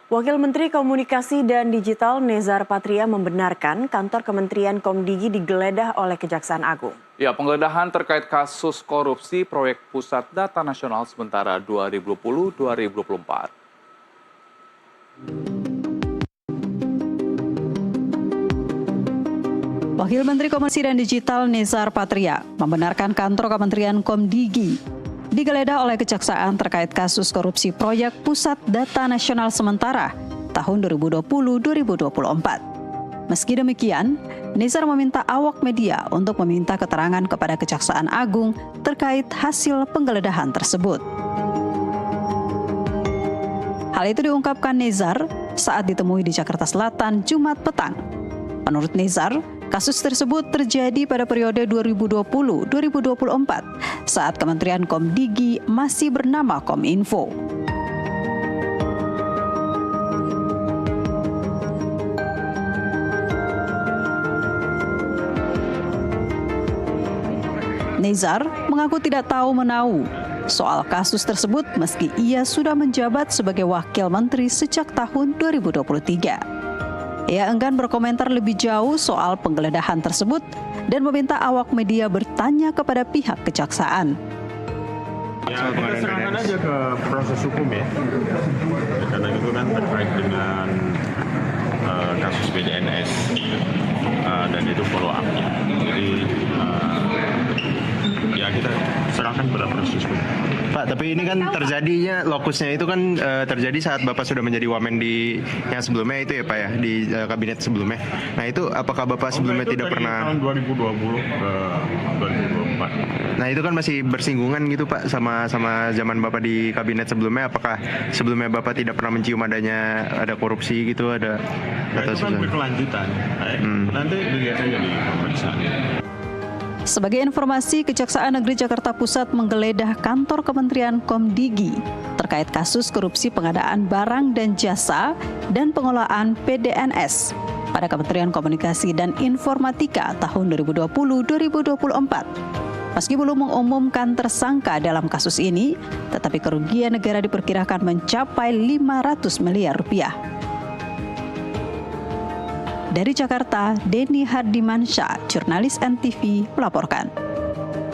Wakil Menteri Komunikasi dan Digital Nezar Patria membenarkan kantor Kementerian Komdigi digeledah oleh Kejaksaan Agung. Ya, penggeledahan terkait kasus korupsi proyek Pusat Data Nasional sementara 2020-2024. Wakil Menteri Komunikasi dan Digital Nezar Patria membenarkan kantor Kementerian Komdigi digeledah oleh Kejaksaan terkait kasus korupsi proyek Pusat Data Nasional sementara tahun 2020-2024. Meski demikian, Nezar meminta awak media untuk meminta keterangan kepada Kejaksaan Agung terkait hasil penggeledahan tersebut. Hal itu diungkapkan Nezar saat ditemui di Jakarta Selatan Jumat petang. Menurut Nezar, kasus tersebut terjadi pada periode 2020-2024 saat Kementerian Komdigi masih bernama Kominfo. Nezar mengaku tidak tahu menahu soal kasus tersebut meski ia sudah menjabat sebagai wakil menteri sejak tahun 2023. Ia enggan berkomentar lebih jauh soal penggeledahan tersebut dan meminta awak media bertanya kepada pihak kejaksaan. Ya, kita serahkan aja ke proses hukum ya. Karena itu kan terkait dengan kasus BDNS dan itu follow up-nya. Jadi ya kita serahkan pada proses hukum. Pak, tapi ini kan terjadinya lokusnya itu kan terjadi saat Bapak sudah menjadi wamen di yang sebelumnya itu ya Pak ya, di kabinet sebelumnya. Nah itu apakah Bapak sebelumnya tidak pernah tahun 2020 ke 2024. Nah itu kan masih bersinggungan gitu Pak sama zaman Bapak di kabinet sebelumnya. Apakah sebelumnya Bapak tidak pernah mencium ada korupsi gitu ada Nah, itu kan berkelanjutan. Nanti dilihat aja di pemeriksaan. Sebagai informasi, Kejaksaan Negeri Jakarta Pusat menggeledah kantor Kementerian Komdigi terkait kasus korupsi pengadaan barang dan jasa dan pengelolaan PDNS pada Kementerian Komunikasi dan Informatika tahun 2020-2024. Meski belum mengumumkan tersangka dalam kasus ini, tetapi kerugian negara diperkirakan mencapai 500 miliar rupiah. Dari Jakarta, Denny Hardimansyah, jurnalis NTV, melaporkan.